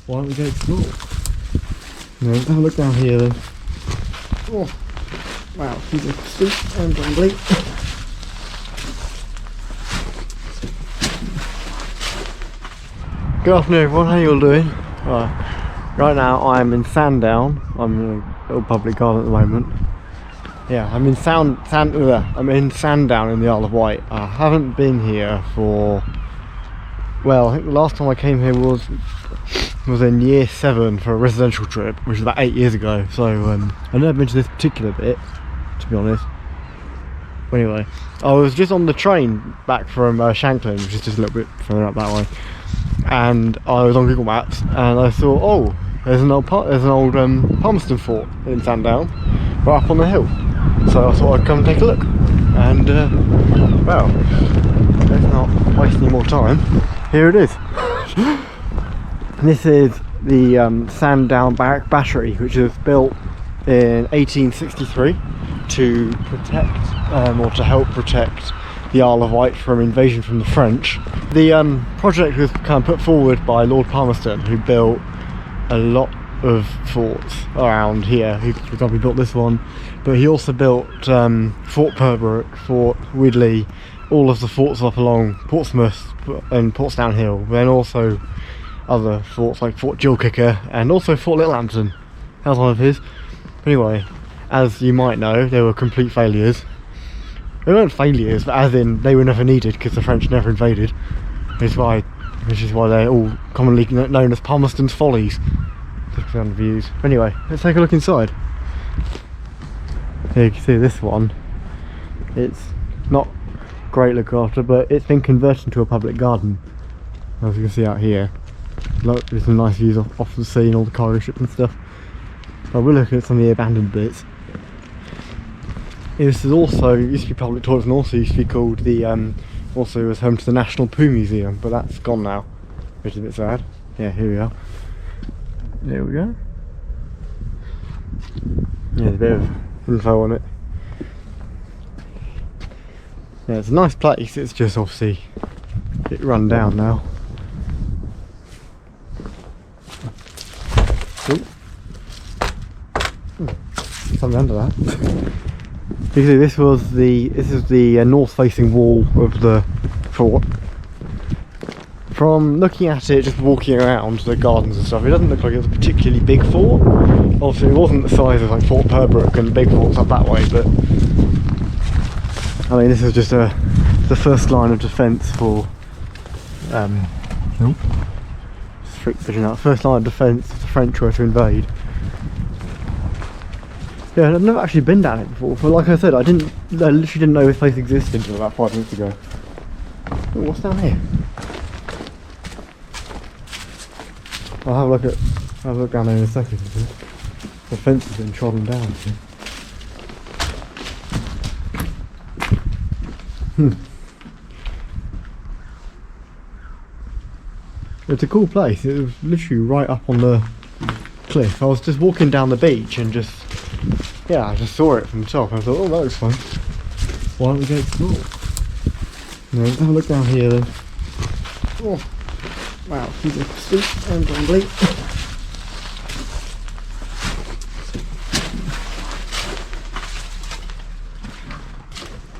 why don't we go explore? No, have a look down here then. Oh, wow, these are steep and jungly. Good afternoon everyone, how you all doing? Right now I'm in Sandown. I'm in a little public garden at the moment. Yeah, I'm in Sandown in the Isle of Wight. I haven't been here for, well, I think the last time I came here was in year 7 for a residential trip, which was about 8 years ago. So I've never been to this particular bit, to be honest. But anyway, I was just on the train back from Shanklin, which is just a little bit further up that way. And I was on Google Maps and I thought, oh, there's an old Palmerston Fort in Sandown, right up on the hill. So I thought I'd come and take a look. And well, let's not waste any more time. Here it is. This is the Sandown Barrack Battery, which was built in 1863 to protect or to help protect the Isle of Wight from invasion from the French. The project was kind of put forward by Lord Palmerston, who built a lot of forts around here. For example, he built this one, but he also built Fort Pembroke, Fort Widley, all of the forts up along Portsmouth and Portsdown Hill, then also other forts like Fort Jewel-Kicker and also Fort Littlehampton. That was one of his. But anyway, as you might know, they were complete failures. They weren't failures, but as in they were never needed because the French never invaded. Which is why they're all commonly known as Palmerston's Follies. Just on views. Anyway, let's take a look inside. Here you can see this one. It's not great look after, but it's been converted into a public garden. As you can see out here. Look, there's some nice views off the sea and all the cargo ships and stuff. But we're looking at some of the abandoned bits. This is also, it used to be public toilets and also used to be called the, also was home to the National Poo Museum, but that's gone now, which is a bit sad. Yeah, here we are. There we go. Yeah, there's a bit of info on it. Yeah, it's a nice place, it's just obviously a bit run down now. Ooh. Something under that. You can see this is the north-facing wall of the fort. From looking at it, just walking around the gardens and stuff, it doesn't look like it's a particularly big fort. Obviously, it wasn't the size of like Fort Pembroke and big forts up that way, but I mean, this is just the first line of defence for first line of defence if the French were to invade. Yeah, I've never actually been down it before, but like I said, I literally didn't know this place existed until about 5 minutes ago. Ooh, what's down here? I'll have a look down there in a second. The fence has been trodden down. It's a cool place. It was literally right up on the cliff. I was just walking down the beach and just, yeah, I just saw it from the top and I thought, oh, that looks fun. Why don't we go explore? No, have a look down here then. Oh, wow, these are steep and jungly.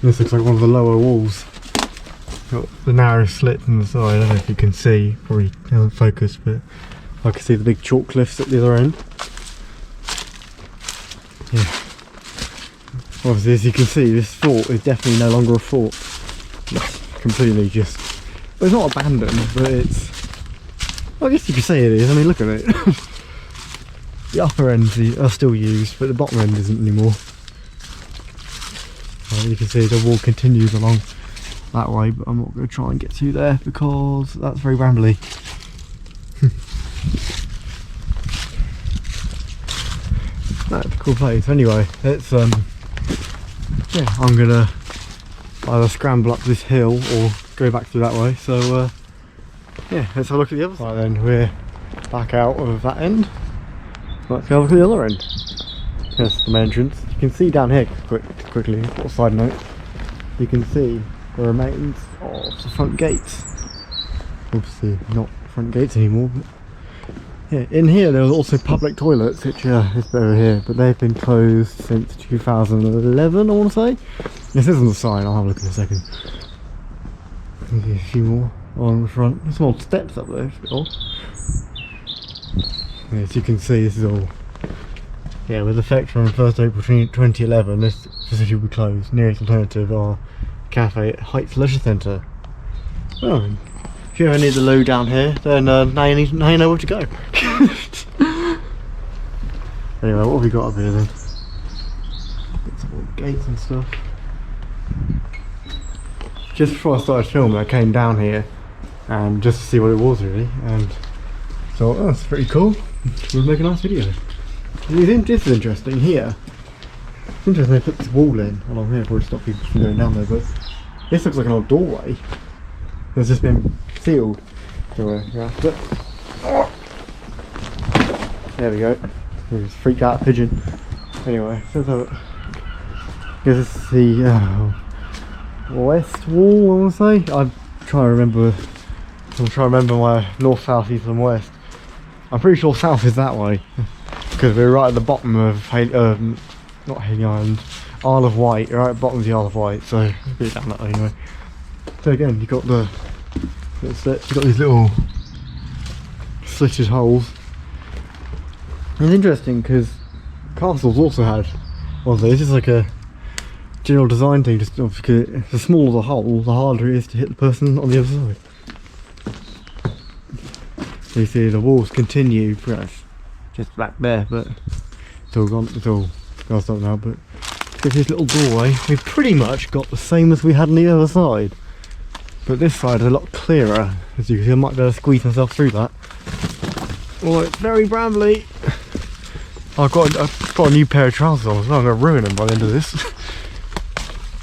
This looks like one of the lower walls. Got the narrow slits in the side. I don't know if you can see, probably haven't focused, but I can see the big chalk cliffs at the other end. Yeah. Obviously, as you can see, this fort is definitely no longer a fort. It's completely just, well, it's not abandoned, but it's, well, I guess you could say it is. I mean, look at it. The upper ends are still used, but the bottom end isn't anymore. You can see the wall continues along that way, but I'm not going to try and get to there because that's very rambly. That's a cool place. Anyway, it's yeah, I'm gonna either scramble up this hill or go back through that way. So yeah, let's have a look at the other side. Right, then we're back out of that end. Let's go look at the other end. Here's the main entrance. You can see down here quickly. Little side note. You can see the remains of the front gates. Obviously not front gates anymore, but Yeah, in here there was also public toilets, which is over here, but they've been closed since 2011, I want to say. This isn't the sign, I'll have a look in a second. Maybe a few more on the front. There's some old steps up there, it's a bit odd. Yeah, as you can see, this is all, yeah, with effect from 1st April 2011, this facility will be closed. Nearest alternative are Cafe at Heights Leisure Centre. Well, if you ever need the loo down here, then now you know where to go. Anyway, what have we got up here then? Got some old gates and stuff. Just before I started filming, I came down here and just to see what it was really, and thought, oh, that's pretty cool. We'll make a nice video. This is interesting here. It's interesting they put this wall in along here, probably stop people from going down there, but this looks like an old doorway. It's just been sealed. Anyway, yeah. There we go. We just freaked out a pigeon. Anyway, so this is the west wall, I want to say. I'm trying to remember my north, south, east and west. I'm pretty sure south is that way. Because we're right at the bottom of not Haley Island, Isle of Wight, right at the bottom of the Isle of Wight, so a bit down that way anyway. So again, you've got these little slitted holes. It's interesting because castles also had one of these. It's like a general design thing, just because the smaller the hole, the harder it is to hit the person on the other side. So you see the walls continue, just back there, but it's all gone, it's all glassed up now, but with this little doorway, we've pretty much got the same as we had on the other side. But this side is a lot clearer, as you can see. I might be able to squeeze myself through that. Oh, it's very brambly. I've got a new pair of trousers on, so I'm going to ruin them by the end of this.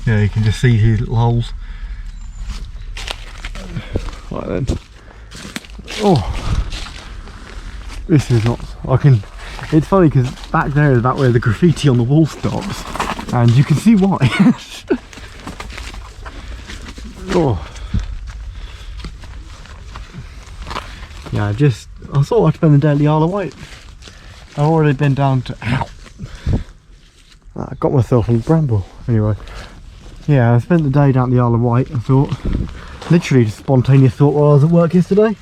Yeah, you can just see these little holes. Right then. Oh, this is not. It's funny because back there is about where the graffiti on the wall stops, and you can see why. Oh. Yeah, I thought I'd spend the day at the Isle of Wight. I've already been down to. Ow! I got myself on bramble. Anyway, yeah, I spent the day down at the Isle of Wight. I thought, literally just spontaneous thought while I was at work yesterday.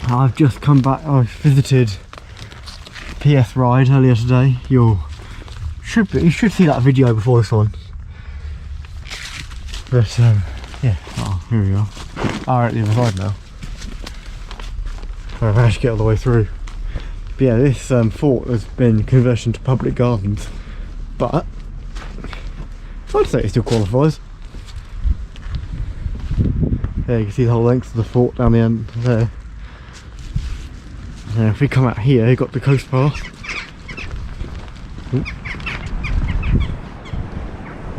I've just come back. I visited PS Ride earlier today. You should see that video before this one. But yeah, oh, here we are. We're at the other side now. I managed to get all the way through. But yeah, this fort has been converted into public gardens, but I'd say it still qualifies. Yeah, you can see the whole length of the fort down the end there. And if we come out here, you've got the coast path.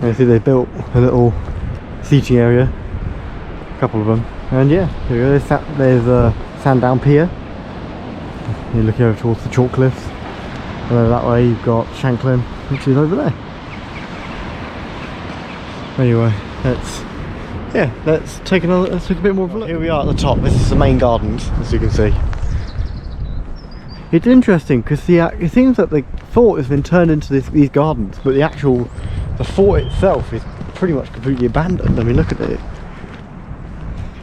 And you see they built a little seating area, a couple of them, and yeah, here we go. There's Sandown Pier. You're looking over towards the chalk cliffs, and over that way you've got Shanklin, which is over there. Anyway, let's take a bit more of a look. Here we are at the top. This is the main gardens, as you can see. It's interesting because it seems that the fort has been turned into these gardens, but the fort itself is pretty much completely abandoned. I mean, look at it.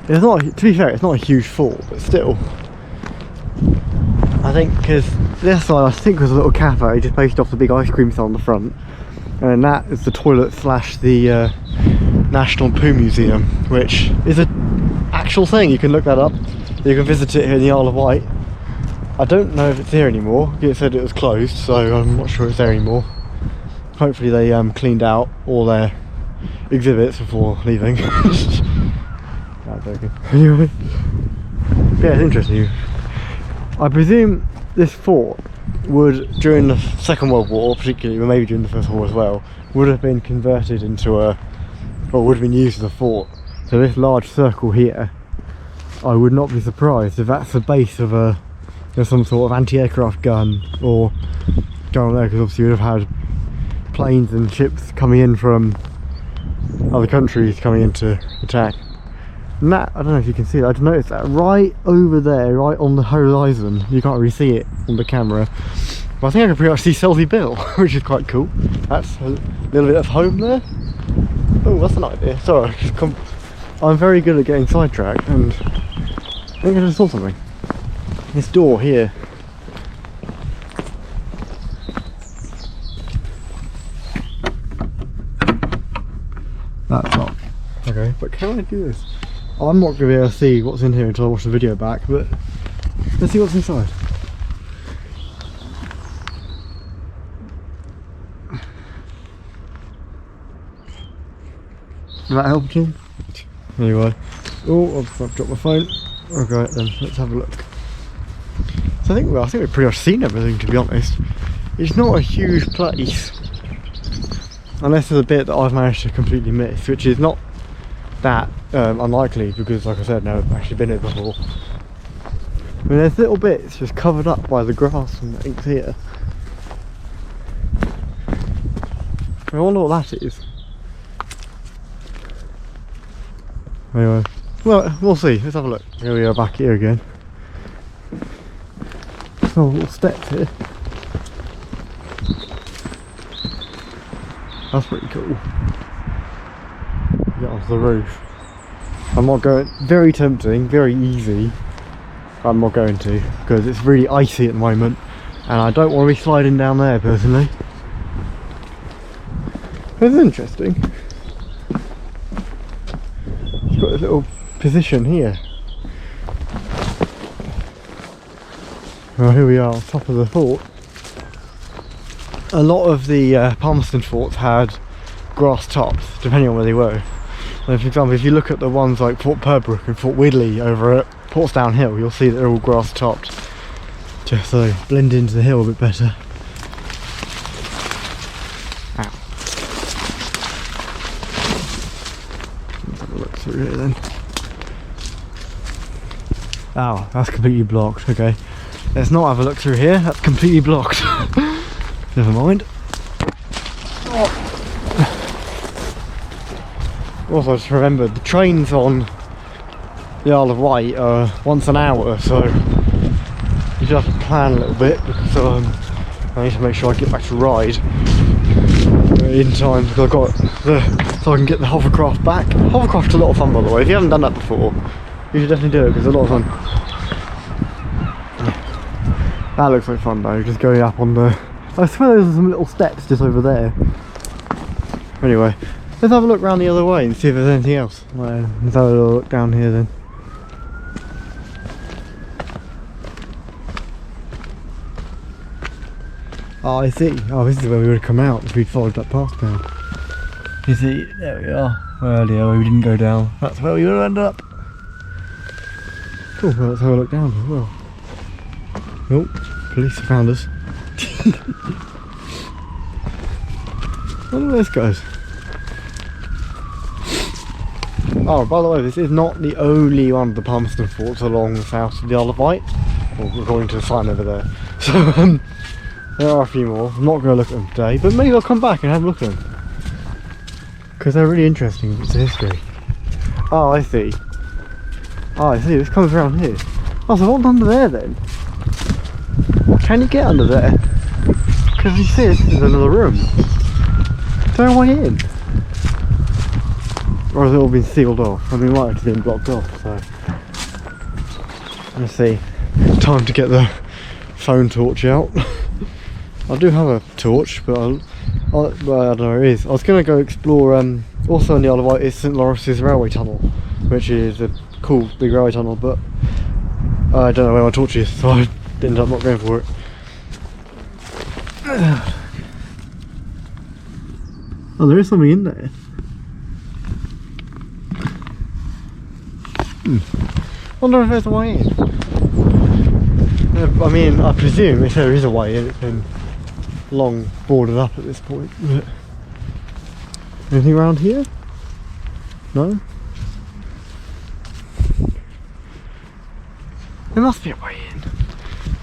It's not, to be fair, it's not a huge fort, but still. I think because this side, I think, was a little cafe just based off the big ice cream sign on the front, and then that is the toilet / the National Poo Museum, which is an actual thing. You can look that up. You can visit it here in the Isle of Wight. I don't know if it's here anymore. It said it was closed, so I'm not sure it's there anymore. Hopefully they cleaned out all their exhibits before leaving. Anyway, yeah, it's interesting. I presume this fort would, during the Second World War particularly, or maybe during the First War as well, would have been converted into or would have been used as a fort. So this large circle here, I would not be surprised if that's the base of some sort of anti-aircraft gun or gun on there, because obviously you'd have had planes and ships coming in from other countries coming in to attack. And that, I don't know if you can see that, I just noticed that right over there, right on the horizon, you can't really see it on the camera, but I think I can pretty much see Selby Bill, which is quite cool. That's a little bit of home there. Oh, that's an idea. Sorry, I'm very good at getting sidetracked, and I think I just saw something. This door here. That's not. Okay, but can I do this? I'm not going to be able to see what's in here until I watch the video back, but let's see what's inside. Does that help you? Anyway. Oh, I've dropped my phone. Okay, then let's have a look. So I think we've pretty much seen everything, to be honest. It's not a huge place, unless there's a bit that I've managed to completely miss, which is not that unlikely, because like I said, no, I've actually been here before. I mean, there's little bits just covered up by the grass and things here. I wonder what that is. Anyway, well, we'll see. Let's have a look. Here we are, back here again. Oh, little steps here. That's pretty cool. Get onto the roof. I'm not going. Very tempting, very easy. I'm not going to, because it's really icy at the moment, and I don't want to be sliding down there personally. It's interesting. It's got a little position here. Well, here we are on top of the fort. A lot of the Palmerston forts had grass tops, depending on where they were. So for example, if you look at the ones like Fort Pembroke and Fort Widley over at Portsdown Hill, you'll see that they're all grass topped, just so they blend into the hill a bit better. Ow. Let's have a look through here then. Oh, that's completely blocked. Okay, let's not have a look through here. That's completely blocked. Never mind. Oh. Also, just remembered the trains on the Isle of Wight are once an hour, so you just have to plan a little bit, because I need to make sure I get back to Ryde in time, because I've got so I can get the hovercraft back. Hovercraft's a lot of fun, by the way. If you haven't done that before, you should definitely do it, because it's a lot of fun. That looks like fun though, just going up on the... I swear there's some little steps just over there. Anyway, let's have a look around the other way and see if there's anything else. Let's have a little look down here then. Oh, I see. Oh, this is where we would have come out if we'd followed that path down. You see, there we are. Earlier we didn't go down. That's where we would have ended up. Cool, well, let's have a look down as well. Oh, police have found us. I wonder where this goes. Oh, by the way, this is not the only one of the Palmerston forts along the south of the Isle of Wight, according to the sign over there. So there are a few more. I'm not going to look at them today, but maybe I'll come back and have a look at them, because they're really interesting bits of history. Oh, I see. Oh, I see. This comes around here. Oh, so what's under there then? Can you get under there? Because you see, this is another room. Is there a way in? Or has it all been sealed off? I mean, it might have been blocked off, so... Let's see. Time to get the phone torch out. I do have a torch, but well, I don't know where it is. I was going to go explore, also on the Isle of Wight is St Lawrence's railway tunnel, which is a cool big railway tunnel, but I don't know where my torch is, so I ended up not going for it. Oh, there is something in there. Wonder if there's a way in. I mean, I presume if there is a way in, it's been long boarded up at this point. But anything around here? No? There must be a way in.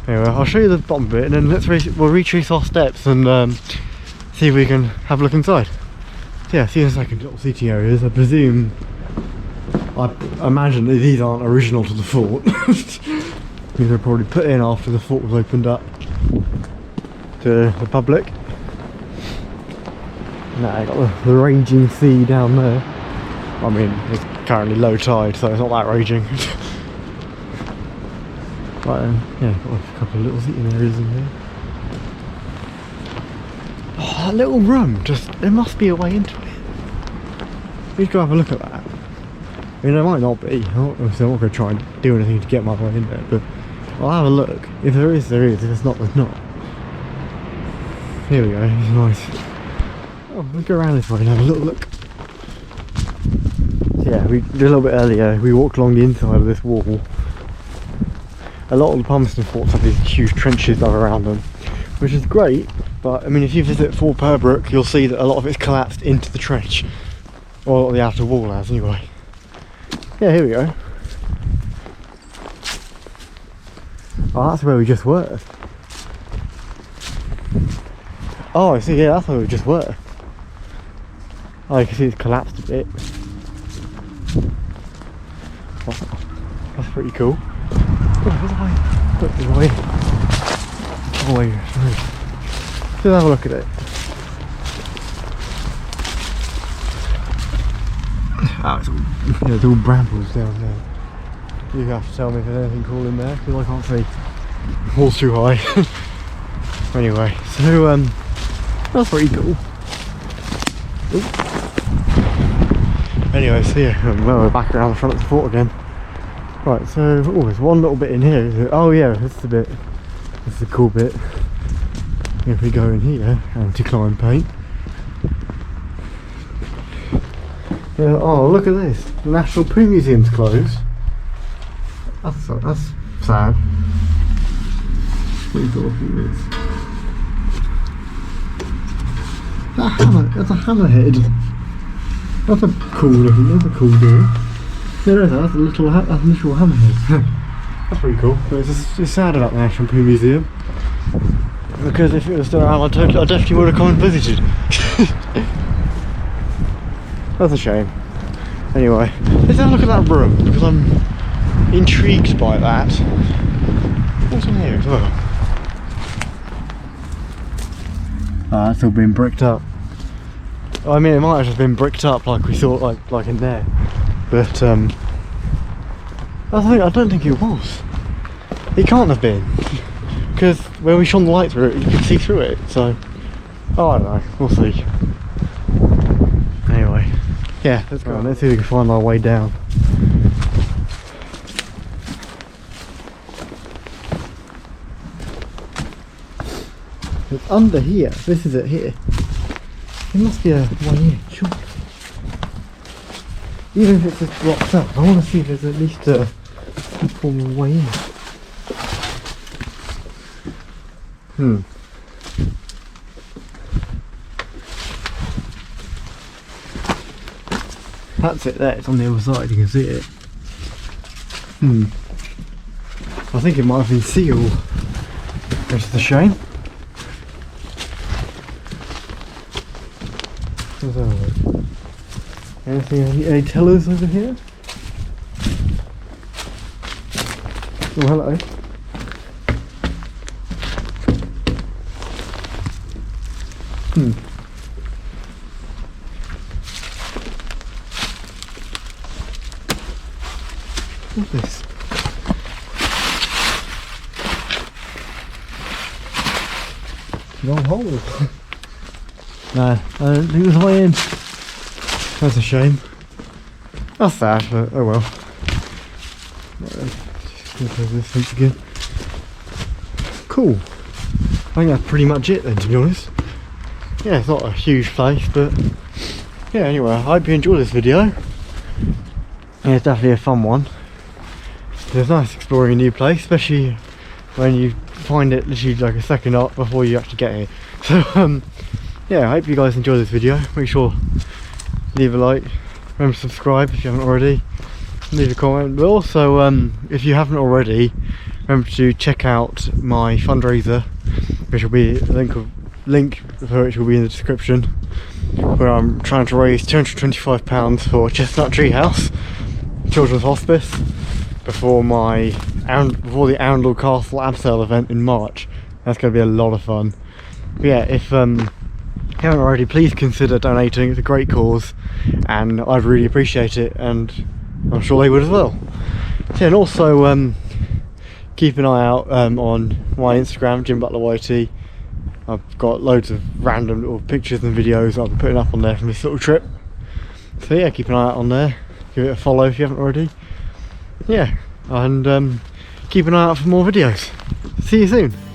Anyway, I'll show you the bottom bit, and then we'll retrace our steps and see if we can have a look inside. So yeah, see in a second, little seating areas. I presume I imagine that these aren't original to the fort. These were probably put in after the fort was opened up to the public. Now you got the raging sea down there. I mean, it's currently low tide, so it's not that raging. But yeah, got a couple of little seating areas in here. Oh, that little room, there must be a way into it. Let's go have a look at that. I mean, there might not be. Obviously, I'm not going to try and do anything to get my way in there, but I'll have a look. If there is, there is. If it's not, there's not. Here we go. It's nice. Oh, we'll go around this way and have a little look. Yeah, we did a little bit earlier. We walked along the inside of this wall. A lot of the Palmerston Forts have these huge trenches dug around them, which is great. But I mean, if you visit Fort Purbrook, you'll see that a lot of it's collapsed into the trench, or the outer wall has, anyway. Yeah, here we go. Oh, that's where we just were. Oh, I see, yeah, that's where we just were. Oh, you can see it's collapsed a bit. Oh, that's pretty cool. Oh, there's a way. Look, there's a way. Oh, wait, sorry. Let's have a look at it. Oh, it's all brambles down there. You have to tell me if there's anything cool in there, because I can't see. The wall's too high. Anyway, so that's pretty cool. Ooh. Anyway, so yeah, well, we're back around the front of the fort again. Right, so there's one little bit in here. Oh yeah, this is the cool bit. If we go in here, anti-climb paint. Yeah, oh, look at this. The National Poo Museum's closed. That's sad. What do you thought of this? That's a hammerhead. That's a cool looking, that's a cool door. Yeah, that's a literal hammerhead. That's pretty cool. But it's sad about the National Poo Museum. Because if it was still around, I definitely would have come and visited. That's a shame. Anyway, let's have a look at that room, because I'm intrigued by that. What's in here as well? Ah, that's all been bricked up. I mean, it might have just been bricked up like we thought, like in there. But I don't think it was. It can't have been. Because when we shone the light through it, you could see through it, so... Oh, I don't know, we'll see. Anyway, yeah, let's go on, let's see if we can find our way down. It's under here, this is it here. There must be a way in, sure. Even if it's just blocked up, I want to see if there's at least some form of way in. That's it there, it's on the other side, you can see it. I think it might have been sealed. Which is a shame. Let's have a look. Any tellers over here? Oh, hello. What's this? Wrong hole. No, I don't think there's a way in. That's a shame. That's sad, but oh well. Just close this fence again. Cool. I think that's pretty much it then, to be honest. Yeah, it's not a huge place, but yeah, anyway, I hope you enjoyed this video. Yeah, it's definitely a fun one. It's nice exploring a new place, especially when you find it literally like a second up before you actually get here. So yeah, I hope you guys enjoyed this video. Make sure leave a like, remember to subscribe if you haven't already, leave a comment, but also if you haven't already, remember to check out my fundraiser, which will be a link for which will be in the description, where I'm trying to raise £225 for Chestnut Tree House. Children's Hospice before the Arundel Castle abseil event in March. That's going to be a lot of fun. But yeah, if you haven't already, please consider donating. It's a great cause and I'd really appreciate it, and I'm sure they would as well. So, and also keep an eye out on my Instagram, Jim Butler YT. I've got loads of random little pictures and videos I'll be putting up on there from this little trip. So yeah, keep an eye out on there. Give it a follow if you haven't already. Yeah, and keep an eye out for more videos. See you soon.